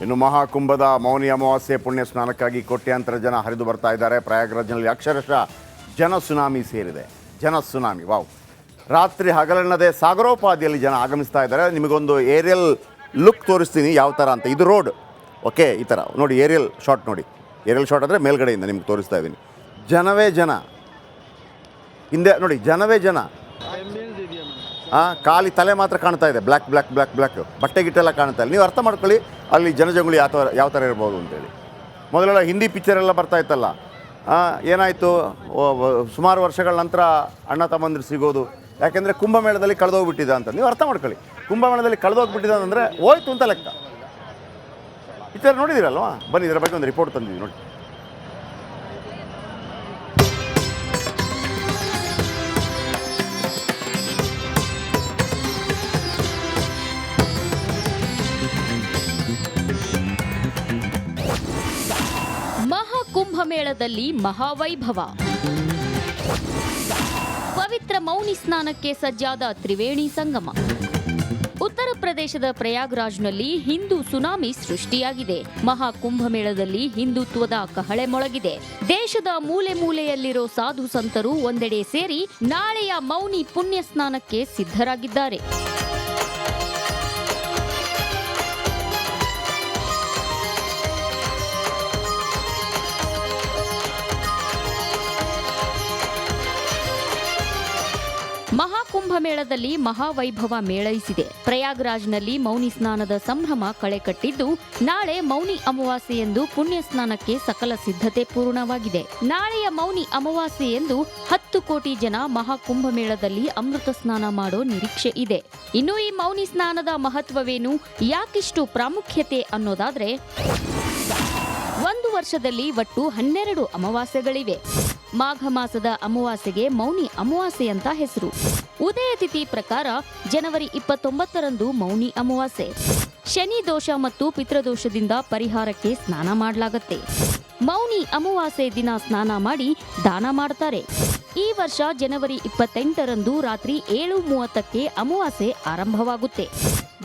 ಇನ್ನು ಮಹಾಕುಂಭದ ಮೌನಿ ಅಮಾವಾಸ್ಯೆ ಪುಣ್ಯ ಸ್ನಾನಕ್ಕಾಗಿ ಕೋಟ್ಯಾಂತರ ಜನ ಹರಿದು ಬರ್ತಾ ಇದ್ದಾರೆ. ಪ್ರಯಾಗ್ರಾಜ್ನಲ್ಲಿ ಅಕ್ಷರಶಃ ಜನ ಸುನಾಮಿ ಸೇರಿದೆ. ಜನ ಸುನಾಮಿ. ವಾವ್. ರಾತ್ರಿ ಹಗಲೆನ್ನದೆ ಸಾಗರೋಪಾದಿಯಲ್ಲಿ ಜನ ಆಗಮಿಸ್ತಾ ಇದ್ದಾರೆ. ನಿಮಗೊಂದು ಏರಿಯಲ್ ಲುಕ್ ತೋರಿಸ್ತೀನಿ ಯಾವ ಥರ ಅಂತ. ಇದು ರೋಡ್. ಓಕೆ, ಈ ಥರ ನೋಡಿ, ಏರಿಯಲ್ ಶಾಟ್ ನೋಡಿ. ಏರಿಯಲ್ ಶಾಟ್ ಅಂದರೆ ಮೇಲ್ಗಡೆಯಿಂದ ನಿಮ್ಗೆ ತೋರಿಸ್ತಾ ಇದ್ದೀನಿ. ಜನವೇ ಜನ, ಹಿಂದೆ ನೋಡಿ, ಜನವೇ ಜನ. ಖಾಲಿ ತಲೆ ಮಾತ್ರ ಕಾಣ್ತಾ ಇದೆ. ಬ್ಲ್ಯಾಕ್ ಬ್ಲ್ಯಾಕ್ ಬ್ಲ್ಯಾಕ್ ಬ್ಲ್ಯಾಕ್ ಬಟ್ಟೆ ಗಿಟ್ಟೆಲ್ಲ ಕಾಣ್ತಾ ಇಲ್ಲ. ನೀವು ಅರ್ಥ ಮಾಡ್ಕೊಳ್ಳಿ ಅಲ್ಲಿ ಜನಜಂಗುಳಿ ಯಾವ ಥರ ಇರ್ಬೋದು ಅಂತೇಳಿ. ಮೊದಲೆಲ್ಲ ಹಿಂದಿ ಪಿಕ್ಚರೆಲ್ಲ ಬರ್ತಾ ಇತ್ತಲ್ಲ, ಏನಾಯಿತು, ಸುಮಾರು ವರ್ಷಗಳ ನಂತರ ಅಣ್ಣ ತಮ್ಮಂದಿರು ಸಿಗೋದು. ಯಾಕೆಂದರೆ ಕುಂಭಮೇಳದಲ್ಲಿ ಕಳೆದೋಗ್ಬಿಟ್ಟಿದೆ ಅಂತ. ನೀವು ಅರ್ಥ ಮಾಡ್ಕೊಳ್ಳಿ, ಕುಂಭಮೇಳದಲ್ಲಿ ಕಳೆದೋಗ್ಬಿಟ್ಟಿದೆ ಅಂದರೆ ಹೋಯ್ತು ಅಂತ ಲೆಕ್ಕ. ಈ ಥರ ನೋಡಿದ್ದೀರಲ್ವಾ? ಬನ್ನಿ, ಇದರ ಬಗ್ಗೆ ಒಂದು ರಿಪೋರ್ಟ್ ತಂದಿದ್ದೀವಿ ನೋಡಿ. ಕುಂಭಮೇಳದಲ್ಲಿ ಮಹಾವೈಭವ. ಪವಿತ್ರ ಮೌನಿ ಸ್ನಾನಕ್ಕೆ ಸಜ್ಜಾದ ತ್ರಿವೇಣಿ ಸಂಗಮ. ಉತ್ತರ ಪ್ರದೇಶದ ಪ್ರಯಾಗ್ರಾಜ್ನಲ್ಲಿ ಹಿಂದೂ ಸುನಾಮಿ ಸೃಷ್ಟಿಯಾಗಿದೆ. ಮಹಾಕುಂಭಮೇಳದಲ್ಲಿ ಹಿಂದುತ್ವದ ಕಹಳೆ ಮೊಳಗಿದೆ. ದೇಶದ ಮೂಲೆ ಮೂಲೆಯಲ್ಲಿರೋ ಸಾಧು ಸಂತರು ಒಂದೆಡೆ ಸೇರಿ ನಾಳೆಯ ಮೌನಿ ಪುಣ್ಯ ಸ್ನಾನಕ್ಕೆ ಸಿದ್ಧರಾಗಿದ್ದಾರೆ. ಮಹಾಕುಂಭಮೇಳದಲ್ಲಿ ಮಹಾವೈಭವ ಮೇಳೈಸಿದೆ. ಪ್ರಯಾಗ್ರಾಜ್ನಲ್ಲಿ ಮೌನಿ ಸ್ನಾನದ ಸಂಭ್ರಮ ಕಳೆಕಟ್ಟಿದ್ದು, ನಾಳೆ ಮೌನಿ ಅಮಾವಾಸ್ಯೆಯಂದು ಪುಣ್ಯ ಸ್ನಾನಕ್ಕೆ ಸಕಲ ಸಿದ್ಧತೆ ಪೂರ್ಣವಾಗಿದೆ. ನಾಳೆಯ ಮೌನಿ ಅಮಾವಾಸ್ಯೆಯಂದು 10 ಕೋಟಿ ಜನ ಮಹಾಕುಂಭಮೇಳದಲ್ಲಿ ಅಮೃತ ಸ್ನಾನ ಮಾಡೋ ನಿರೀಕ್ಷೆ ಇದೆ. ಇನ್ನು ಈ ಮೌನಿ ಸ್ನಾನದ ಮಹತ್ವವೇನು, ಯಾಕಿಷ್ಟು ಪ್ರಾಮುಖ್ಯತೆ ಅನ್ನೋದಾದ್ರೆ, ಒಂದು ವರ್ಷದಲ್ಲಿ ಒಟ್ಟು 12 ಅಮಾವಾಸ್ಯೆಗಳಿವೆ. ಮಾಘ ಮಾಸದ ಅಮಾವಾಸ್ಯೆಗೆ ಮೌನಿ ಅಮಾವಾಸ್ಯೆ ಅಂತ ಹೆಸರು. ಉದಯ ತಿಥಿ ಪ್ರಕಾರ ಜನವರಿ 29ರಂದು ಮೌನಿ ಅಮಾವಾಸ್ಯೆ. ಶನಿ ದೋಷ ಮತ್ತು ಪಿತೃದೋಷದಿಂದ ಪರಿಹಾರಕ್ಕೆ ಸ್ನಾನ ಮಾಡಲಾಗುತ್ತೆ. ಮೌನಿ ಅಮಾವಾಸ್ಯೆ ದಿನ ಸ್ನಾನ ಮಾಡಿ ದಾನ ಮಾಡ್ತಾರೆ. ಈ ವರ್ಷ ಜನವರಿ 28ರಂದು ರಾತ್ರಿ 7:30ಕ್ಕೆ ಅಮಾವಾಸ್ಯೆ ಆರಂಭವಾಗುತ್ತೆ.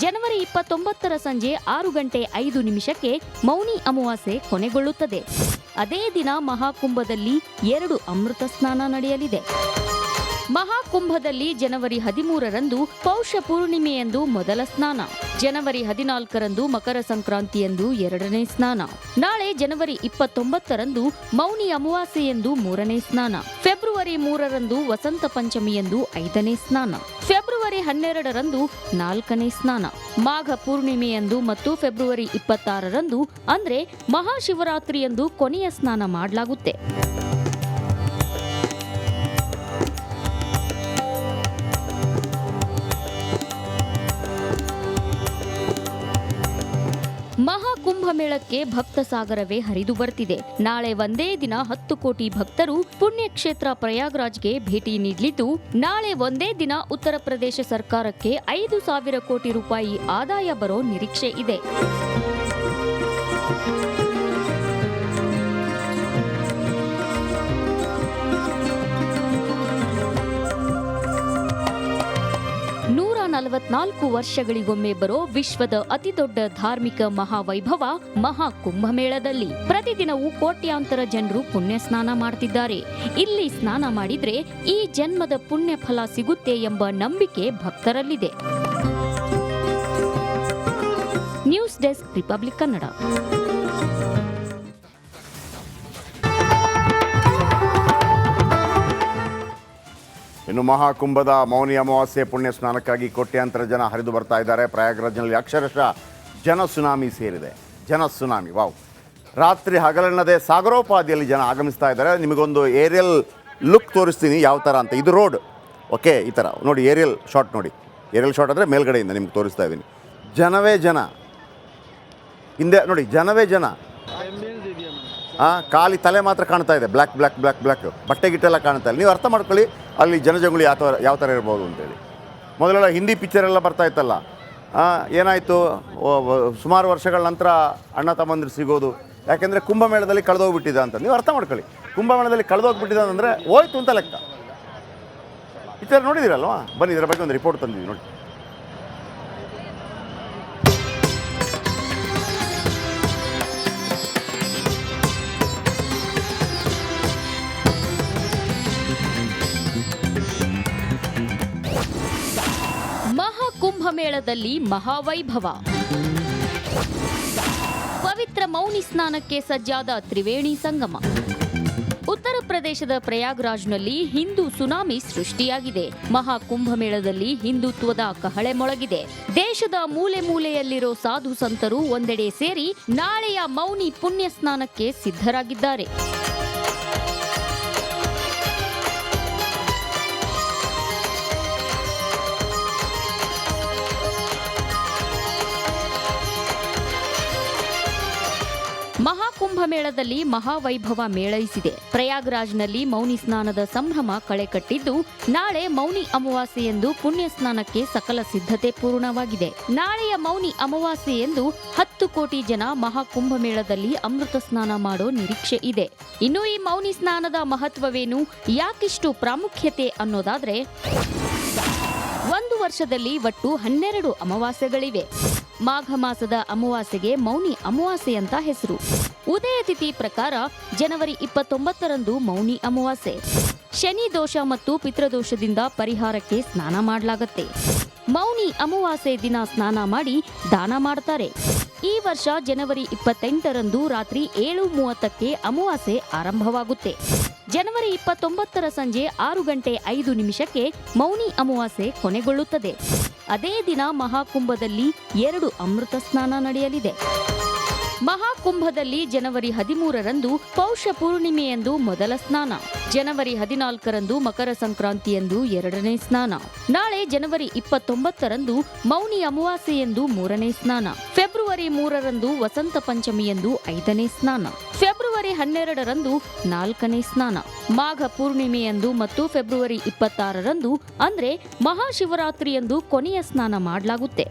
ಜನವರಿ 29ರ ಸಂಜೆ 6:05 ಮೌನಿ ಅಮಾವಾಸ್ಯೆ ಕೊನೆಗೊಳ್ಳುತ್ತದೆ. ಅದೇ ದಿನ ಮಹಾಕುಂಭದಲ್ಲಿ 2 ಅಮೃತ ಸ್ನಾನ ನಡೆಯಲಿದೆ. ಮಹಾಕುಂಭದಲ್ಲಿ ಜನವರಿ 13ರಂದು ಪೌಷ ಪೂರ್ಣಿಮೆಯಂದು ಮೊದಲ ಸ್ನಾನ, ಜನವರಿ 14ರಂದು ಮಕರ ಸಂಕ್ರಾಂತಿಯಂದು 2ನೇ ಸ್ನಾನ, ನಾಳೆ ಜನವರಿ 29ರಂದು ಮೌನಿ ಅಮಾವಾಸ್ಯೆಯಂದು 3ನೇ ಸ್ನಾನ, ಫೆಬ್ರವರಿ 3ರಂದು ವಸಂತ ಪಂಚಮಿಯಂದು 5ನೇ ಸ್ನಾನ, ಫೆಬ್ರವರಿ 12ರಂದು 4ನೇ ಸ್ನಾನ, ಮಾಘ ಪೂರ್ಣಿಮೆಯಂದು ಮತ್ತು ಫೆಬ್ರವರಿ 26ರಂದು ಅಂದ್ರೆ ಮಹಾಶಿವರಾತ್ರಿಯಂದು ಕೊನೆಯ ಸ್ನಾನ ಮಾಡಲಾಗುತ್ತೆ. ಮಹಾಕುಂಭಮೇಳಕ್ಕೆ ಭಕ್ತ ಸಾಗರವೇ ಹರಿದು ಬರ್ತಿದೆ. ನಾಳೆ ಒಂದೇ ದಿನ 10 ಕೋಟಿ ಭಕ್ತರು ಪುಣ್ಯಕ್ಷೇತ್ರ ಪ್ರಯಾಗ್ರಾಜ್ಗೆ ಭೇಟಿ ನೀಡಲಿದ್ದು, ನಾಳೆ ಒಂದೇ ದಿನ ಉತ್ತರ ಪ್ರದೇಶ ಸರ್ಕಾರಕ್ಕೆ 5,000 ಕೋಟಿ ರೂಪಾಯಿ ಆದಾಯ ಬರೋ ನಿರೀಕ್ಷೆ ಇದೆ. ನೂರ 44 ವರ್ಷಗಳಿಗೊಮ್ಮೆ ಬರೋ ವಿಶ್ವದ ಅತಿದೊಡ್ಡ ಧಾರ್ಮಿಕ ಮಹಾವೈಭವ ಮಹಾಕುಂಭಮೇಳದಲ್ಲಿ ಪ್ರತಿದಿನವೂ ಕೋಟ್ಯಾಂತರ ಜನರು ಪುಣ್ಯ ಸ್ನಾನ ಮಾಡ್ತಿದ್ದಾರೆ. ಇಲ್ಲಿ ಸ್ನಾನ ಮಾಡಿದ್ರೆ ಈ ಜನ್ಮದ ಪುಣ್ಯ ಫಲ ಸಿಗುತ್ತೆ ಎಂಬ ನಂಬಿಕೆ ಭಕ್ತರಲ್ಲಿದೆ. News desk, Republic Kannada. ಇನ್ನು ಮಹಾಕುಂಭದ ಮೌನಿ ಅಮಾವಾಸ್ಯೆ ಪುಣ್ಯ ಸ್ನಾನಕ್ಕಾಗಿ ಕೋಟ್ಯಾಂತರ ಜನ ಹರಿದು ಬರ್ತಾ ಇದ್ದಾರೆ. ಪ್ರಯಾಗ್ರಾಜ್ನಲ್ಲಿ ಅಕ್ಷರಶಃ ಜನ ಸುನಾಮಿ ಸೇರಿದೆ. ಜನ ಸುನಾಮಿ. ವಾವ್. ರಾತ್ರಿ ಹಗಲೆನ್ನದೆ ಸಾಗರೋಪಾದಿಯಲ್ಲಿ ಜನ ಆಗಮಿಸ್ತಾ ಇದ್ದಾರೆ. ನಿಮಗೊಂದು ಏರಿಯಲ್ ಲುಕ್ ತೋರಿಸ್ತೀನಿ ಯಾವ ಥರ ಅಂತ. ಇದು ರೋಡ್. ಓಕೆ, ಈ ಥರ ನೋಡಿ, ಏರಿಯಲ್ ಶಾಟ್ ನೋಡಿ. ಏರಿಯಲ್ ಶಾಟ್ ಅಂದರೆ ಮೇಲ್ಗಡೆಯಿಂದ ನಿಮ್ಗೆ ತೋರಿಸ್ತಾ ಇದ್ದೀನಿ. ಜನವೇ ಜನ, ಹಿಂದೆ ನೋಡಿ, ಜನವೇ ಜನ. ಖಾಲಿ ತಲೆ ಮಾತ್ರ ಕಾಣ್ತಾ ಇದೆ. ಬ್ಲ್ಯಾಕ್ ಬ್ಲ್ಯಾಕ್ ಬ್ಲ್ಯಾಕ್ ಬ್ಲ್ಯಾಕ್ ಬಟ್ಟೆ ಗಿಟ್ಟೆಲ್ಲ ಕಾಣ್ತಾ ಇಲ್ಲ. ನೀವು ಅರ್ಥ ಮಾಡ್ಕೊಳ್ಳಿ ಅಲ್ಲಿ ಜನಜಂಗುಳಿ ಯಾವ ಥರ ಇರ್ಬೋದು ಅಂತೇಳಿ. ಮೊದಲೆಲ್ಲ ಹಿಂದಿ ಪಿಕ್ಚರೆಲ್ಲ ಬರ್ತಾ ಇತ್ತಲ್ಲ, ಏನಾಯಿತು, ಸುಮಾರು ವರ್ಷಗಳ ನಂತರ ಅಣ್ಣ ತಮ್ಮಂದಿರು ಸಿಗೋದು. ಯಾಕೆಂದರೆ ಕುಂಭಮೇಳದಲ್ಲಿ ಕಳೆದೋಗ್ಬಿಟ್ಟಿದೆ ಅಂತ. ನೀವು ಅರ್ಥ ಮಾಡ್ಕೊಳ್ಳಿ, ಕುಂಭಮೇಳದಲ್ಲಿ ಕಳೆದೋಗ್ಬಿಟ್ಟಿದೆ ಅಂದರೆ ಹೋಯ್ತು ಅಂತ ಲೆಕ್ಕ. ಈ ಥರ ನೋಡಿದ್ದೀರಲ್ವಾ? ಬನ್ನಿ, ಇದರ ಬಗ್ಗೆ ಒಂದು ರಿಪೋರ್ಟ್ ತಂದಿದ್ದೀವಿ ನೋಡಿ. ಕುಂಭಮೇಳದಲ್ಲಿ ಮಹಾವೈಭವ. ಪವಿತ್ರ ಮೌನಿ ಸ್ನಾನಕ್ಕೆ ಸಜ್ಜಾದ ತ್ರಿವೇಣಿ ಸಂಗಮ. ಉತ್ತರ ಪ್ರದೇಶದ ಪ್ರಯಾಗ್ರಾಜ್ನಲ್ಲಿ ಹಿಂದೂ ಸುನಾಮಿ ಸೃಷ್ಟಿಯಾಗಿದೆ. ಮಹಾಕುಂಭಮೇಳದಲ್ಲಿ ಹಿಂದುತ್ವದ ಕಹಳೆ ಮೊಳಗಿದೆ. ದೇಶದ ಮೂಲೆ ಮೂಲೆಯಲ್ಲಿರೋ ಸಾಧು ಸಂತರು ಒಂದೆಡೆ ಸೇರಿ ನಾಳೆಯ ಮೌನಿ ಪುಣ್ಯ ಸ್ನಾನಕ್ಕೆ ಸಿದ್ಧರಾಗಿದ್ದಾರೆ. ಮಹಾಕುಂಭಮೇಳದಲ್ಲಿ ಮಹಾವೈಭವ ಮೇಳೈಸಿದೆ. ಪ್ರಯಾಗ್ರಾಜ್ನಲ್ಲಿ ಮೌನಿ ಸ್ನಾನದ ಸಂಭ್ರಮ ಕಳೆಕಟ್ಟಿದ್ದು, ನಾಳೆ ಮೌನಿ ಅಮಾವಾಸ್ಯೆಯಂದು ಪುಣ್ಯ ಸ್ನಾನಕ್ಕೆ ಸಕಲ ಸಿದ್ಧತೆ ಪೂರ್ಣವಾಗಿದೆ. ನಾಳೆಯ ಮೌನಿ ಅಮಾವಾಸ್ಯೆಯಂದು 10 ಕೋಟಿ ಜನ ಮಹಾಕುಂಭಮೇಳದಲ್ಲಿ ಅಮೃತ ಸ್ನಾನ ಮಾಡೋ ನಿರೀಕ್ಷೆ ಇದೆ. ಇನ್ನು ಈ ಮೌನಿ ಸ್ನಾನದ ಮಹತ್ವವೇನು, ಯಾಕಿಷ್ಟು ಪ್ರಾಮುಖ್ಯತೆ ಅನ್ನೋದಾದ್ರೆ, ಒಂದು ವರ್ಷದಲ್ಲಿ ಒಟ್ಟು 12 ಅಮಾವಾಸ್ಯೆಗಳಿವೆ. ಮಾಘ ಮಾಸದ ಅಮಾವಾಸ್ಯೆಗೆ ಮೌನಿ ಅಮಾವಾಸ್ಯೆ ಅಂತ ಹೆಸರು. ಉದಯ ತಿಥಿ ಪ್ರಕಾರ ಜನವರಿ 29ರಂದು ಮೌನಿ ಅಮಾವಾಸ್ಯೆ. ಶನಿ ದೋಷ ಮತ್ತು ಪಿತೃದೋಷದಿಂದ ಪರಿಹಾರಕ್ಕೆ ಸ್ನಾನ ಮಾಡಲಾಗುತ್ತೆ. ಮೌನಿ ಅಮಾವಾಸ್ಯೆ ದಿನ ಸ್ನಾನ ಮಾಡಿ ದಾನ ಮಾಡ್ತಾರೆ. ಈ ವರ್ಷ ಜನವರಿ 28ರಂದು ರಾತ್ರಿ 7:30ಕ್ಕೆ ಅಮಾವಾಸ್ಯೆ ಆರಂಭವಾಗುತ್ತೆ. ಜನವರಿ 29ರ ಸಂಜೆ 6:05 ಮೌನಿ ಅಮಾವಾಸ್ಯೆ ಕೊನೆಗೊಳ್ಳುತ್ತದೆ. ಅದೇ ದಿನ ಮಹಾಕುಂಭದಲ್ಲಿ 2 ಅಮೃತ ಸ್ನಾನ ನಡೆಯಲಿದೆ. ಮಹಾಕುಂಭದಲ್ಲಿ ಜನವರಿ 13ರಂದು ಪೌಷ ಪೂರ್ಣಿಮೆಯಂದು ಮೊದಲ ಸ್ನಾನ, ಜನವರಿ 14ರಂದು ಮಕರ ಸಂಕ್ರಾಂತಿಯಂದು 2ನೇ ಸ್ನಾನ, ನಾಳೆ ಜನವರಿ 29ರಂದು ಮೌನಿ ಅಮಾವಾಸ್ಯೆಯಂದು 3ನೇ ಸ್ನಾನ, ಫೆಬ್ರವರಿ 3ರಂದು ವಸಂತ ಪಂಚಮಿಯಂದು 5ನೇ ಸ್ನಾನ, ಫೆಬ್ರವರಿ 12ರಂದು 4ನೇ ಸ್ನಾನ, ಮಾಘ ಪೂರ್ಣಿಮೆಯಂದು ಮತ್ತು ಫೆಬ್ರವರಿ 26ರಂದು ಅಂದ್ರೆ ಮಹಾಶಿವರಾತ್ರಿಯಂದು ಕೊನೆಯ ಸ್ನಾನ ಮಾಡಲಾಗುತ್ತೆ.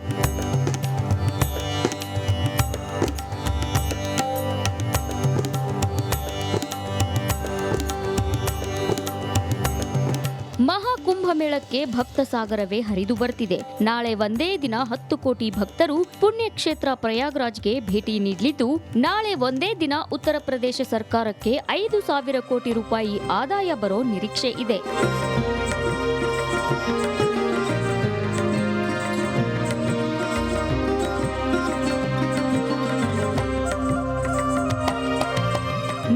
ಮಹಾಕುಂಭಮೇಳಕ್ಕೆ ಭಕ್ತ ಸಾಗರವೇ ಹರಿದು ಬರ್ತಿದೆ. ನಾಳೆ ಒಂದೇ ದಿನ 10 ಕೋಟಿ ಭಕ್ತರು ಪುಣ್ಯಕ್ಷೇತ್ರ ಪ್ರಯಾಗ್ರಾಜ್ಗೆ ಭೇಟಿ ನೀಡಲಿದ್ದು, ನಾಳೆ ಒಂದೇ ದಿನ ಉತ್ತರ ಪ್ರದೇಶ ಸರ್ಕಾರಕ್ಕೆ 5,000 ಕೋಟಿ ರೂಪಾಯಿ ಆದಾಯ ಬರೋ ನಿರೀಕ್ಷೆ ಇದೆ.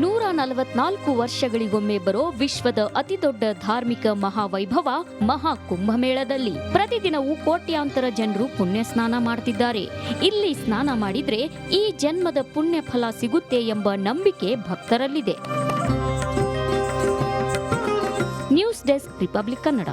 ನೂರ 44 ವರ್ಷಗಳಿಗೊಮ್ಮೆ ಬರೋ ವಿಶ್ವದ ಅತಿದೊಡ್ಡ ಧಾರ್ಮಿಕ ಮಹಾವೈಭವ ಮಹಾಕುಂಭಮೇಳದಲ್ಲಿ ಪ್ರತಿದಿನವೂ ಕೋಟ್ಯಾಂತರ ಜನರು ಪುಣ್ಯ ಸ್ನಾನ ಮಾಡ್ತಿದ್ದಾರೆ. ಇಲ್ಲಿ ಸ್ನಾನ ಮಾಡಿದ್ರೆ ಈ ಜನ್ಮದ ಪುಣ್ಯ ಫಲ ಸಿಗುತ್ತೆ ಎಂಬ ನಂಬಿಕೆ ಭಕ್ತರಲ್ಲಿದೆ. News desk, Republic Kannada.